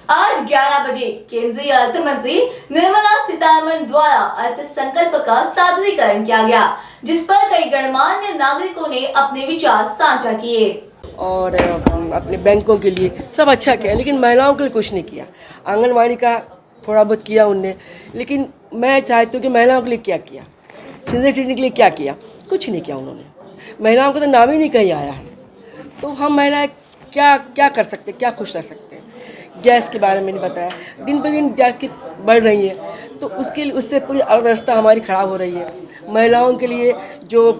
आज 11 बजे केंद्रीय अर्थ मंत्री निर्मला सीतारमण द्वारा अर्थ संकल्प का सादरीकरण किया गया, जिस पर कई गणमान्य नागरिकों ने अपने विचार साझा किए। और अपने बैंकों के लिए सब अच्छा किया, लेकिन महिलाओं के लिए कुछ नहीं किया। आंगनवाड़ी का थोड़ा बहुत किया उनने, लेकिन मैं चाहती हूँ कि महिलाओं के लिए क्या किया, सीनियर सिटीजन के लिए क्या किया, कुछ नहीं किया उन्होंने। महिलाओं का तो नाम ही नहीं कहीं आया है। तो हम महिलाएं क्या क्या कर सकते हैं, क्या खुश रह सकते हैं। गैस के बारे में नहीं बताया, दिन पर दिन गैस की बढ़ रही है, तो उससे पूरी अर्थव्यवस्था हमारी ख़राब हो रही है। महिलाओं के लिए जो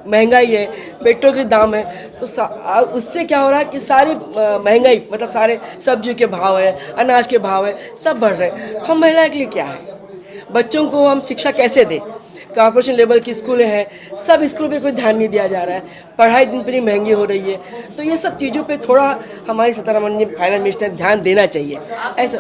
महंगाई है, पेट्रोल के दाम है, तो उससे क्या हो रहा है कि सारी महंगाई मतलब सारे सब्जियों के भाव है, अनाज के भाव है, सब बढ़ रहे हैं। तो हम महिलाओं के लिए क्या है, बच्चों को हम शिक्षा कैसे दें। कॉर्पोरेशन लेवल की स्कूलें हैं, सब स्कूलों पे कोई ध्यान नहीं दिया जा रहा है, पढ़ाई दिन पर दिन महंगी हो रही है। तो ये सब चीज़ों पे थोड़ा हमारी सीतारमण जी फाइनेंस मिनिस्टर ध्यान देना चाहिए। ऐसा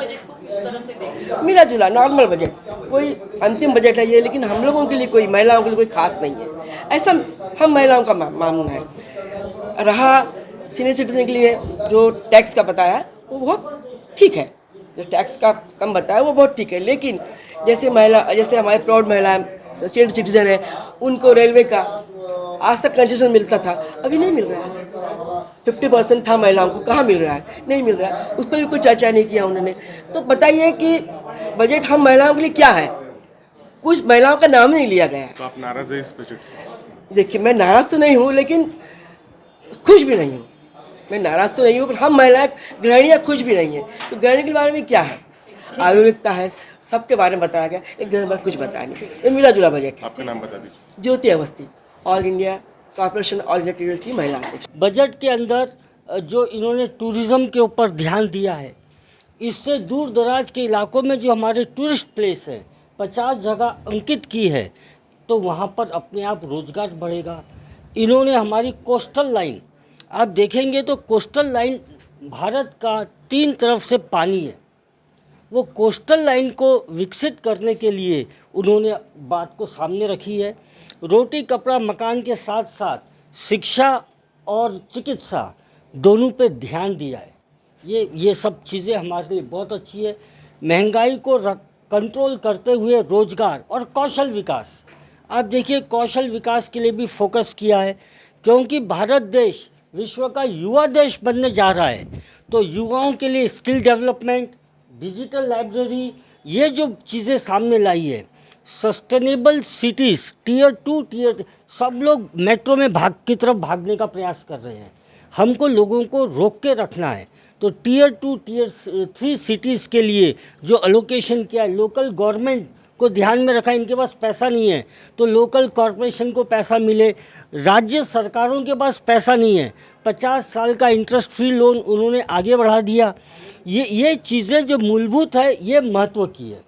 मिला जुला नॉर्मल बजट, कोई अंतिम बजट है ये, लेकिन हम लोगों के लिए कोई, महिलाओं के लिए कोई खास नहीं है, ऐसा हम महिलाओं का मानना है। रहा सीनियर सिटीजन के लिए जो टैक्स का बताया वो बहुत ठीक है, जो टैक्स का कम बताया वो बहुत ठीक है, लेकिन जैसे हमारे प्रौढ़ महिलाएं सीनियर सिटीजन है, उनको रेलवे का आज तक कंसेशन मिलता था, अभी नहीं मिल रहा है। 50% था महिलाओं को, कहाँ मिल रहा है, नहीं मिल रहा है। उस पर भी कोई चर्चा नहीं किया उन्होंने। तो बताइए कि बजट हम महिलाओं के लिए क्या है, कुछ महिलाओं का नाम नहीं लिया गया है। तो आप नाराज है इस बजट से? देखिए, मैं नाराज तो नहीं हूँ, लेकिन खुश भी नहीं हूँ। मैं नाराज तो नहीं हूँ, पर हम महिलाएं गृहिणियाँ खुश भी नहीं हैं। तो गृहिणी के बारे में क्या है, आधुनिकता है, सबके बारे में बताया गया, एक गृहिणी बारे कुछ बताया नहीं। ये मिला जुला बजट है। आपका नाम बता दीजिए। Jyoti Awasthi, all India corporation all India territory की महिला अध्यक्ष। बजट के अंदर जो इन्होंने टूरिज़्म के ऊपर ध्यान दिया है, इससे दूर दराज के इलाकों में जो हमारे टूरिस्ट प्लेस है 50 जगह अंकित की है, तो वहाँ पर अपने आप रोज़गार बढ़ेगा। इन्होंने हमारी कोस्टल लाइन, आप देखेंगे तो कोस्टल लाइन भारत का 3 तरफ से पानी है, वो कोस्टल लाइन को विकसित करने के लिए उन्होंने बात को सामने रखी है। रोटी कपड़ा मकान के साथ साथ शिक्षा और चिकित्सा दोनों पे ध्यान दिया है। ये सब चीज़ें हमारे लिए बहुत अच्छी है। महंगाई को कंट्रोल करते हुए रोजगार और कौशल विकास, आप देखिए कौशल विकास के लिए भी फोकस किया है, क्योंकि भारत देश विश्व का युवा देश बनने जा रहा है। तो युवाओं के लिए स्किल डेवलपमेंट, डिजिटल लाइब्रेरी, ये जो चीज़ें सामने लाई है, सस्टेनेबल सिटीज़, टीयर 2 टीयर, सब लोग मेट्रो में की तरफ भागने का प्रयास कर रहे हैं। हमको लोगों को रोक के रखना है। तो टीयर 2 टीयर 3 सिटीज़ के लिए जो अलोकेशन किया है, लोकल गवर्नमेंट को ध्यान में रखा। इनके पास पैसा नहीं है तो लोकल कॉरपोरेशन को पैसा मिले, राज्य सरकारों के पास पैसा नहीं है, 50 साल का इंटरेस्ट फ्री लोन उन्होंने आगे बढ़ा दिया। ये चीज़ें जो मूलभूत है, ये महत्व की है।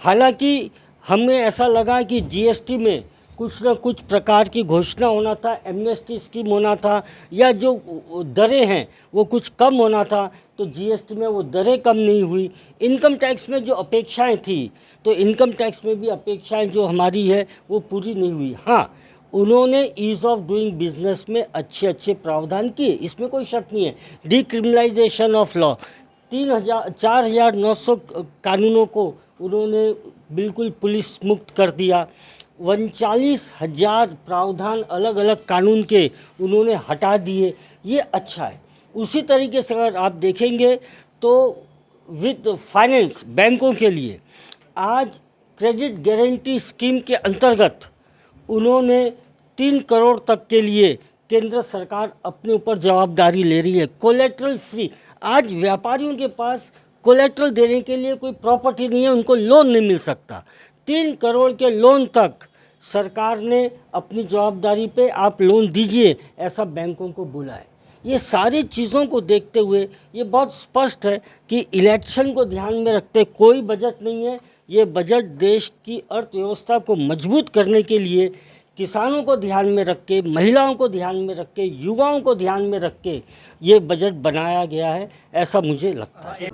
हालांकि हमें ऐसा लगा कि जीएसटी में कुछ न कुछ प्रकार की घोषणा होना था, एमनेस्टी स्कीम होना था, या जो दरें हैं वो कुछ कम होना था, तो जीएसटी में वो दरें कम नहीं हुई। इनकम टैक्स में जो अपेक्षाएं थी, तो इनकम टैक्स में भी अपेक्षाएं जो हमारी है वो पूरी नहीं हुई। हाँ, उन्होंने ईज़ ऑफ डूइंग बिजनेस में अच्छे प्रावधान किए, इसमें कोई शक नहीं है। डिक्रिमिनलाइजेशन ऑफ लॉ, 4,900 कानूनों को उन्होंने बिल्कुल पुलिस मुक्त कर दिया। 39,000 प्रावधान अलग अलग कानून के उन्होंने हटा दिए, ये अच्छा है। उसी तरीके से अगर आप देखेंगे तो विद फाइनेंस, बैंकों के लिए आज क्रेडिट गारंटी स्कीम के अंतर्गत उन्होंने 3 करोड़ तक के लिए केंद्र सरकार अपने ऊपर जवाबदारी ले रही है। कोलेट्रल फ्री, आज व्यापारियों के पास कोलेट्रल देने के लिए कोई प्रॉपर्टी नहीं है, उनको लोन नहीं मिल सकता। 3 करोड़ के लोन तक सरकार ने अपनी जवाबदारी पे आप लोन दीजिए, ऐसा बैंकों को बोला है। ये सारी चीज़ों को देखते हुए ये बहुत स्पष्ट है कि इलेक्शन को ध्यान में रखते कोई बजट नहीं है। ये बजट देश की अर्थव्यवस्था को मजबूत करने के लिए, किसानों को ध्यान में रख के, महिलाओं को ध्यान में रख के, युवाओं को ध्यान में रख के ये बजट बनाया गया है, ऐसा मुझे लगता है।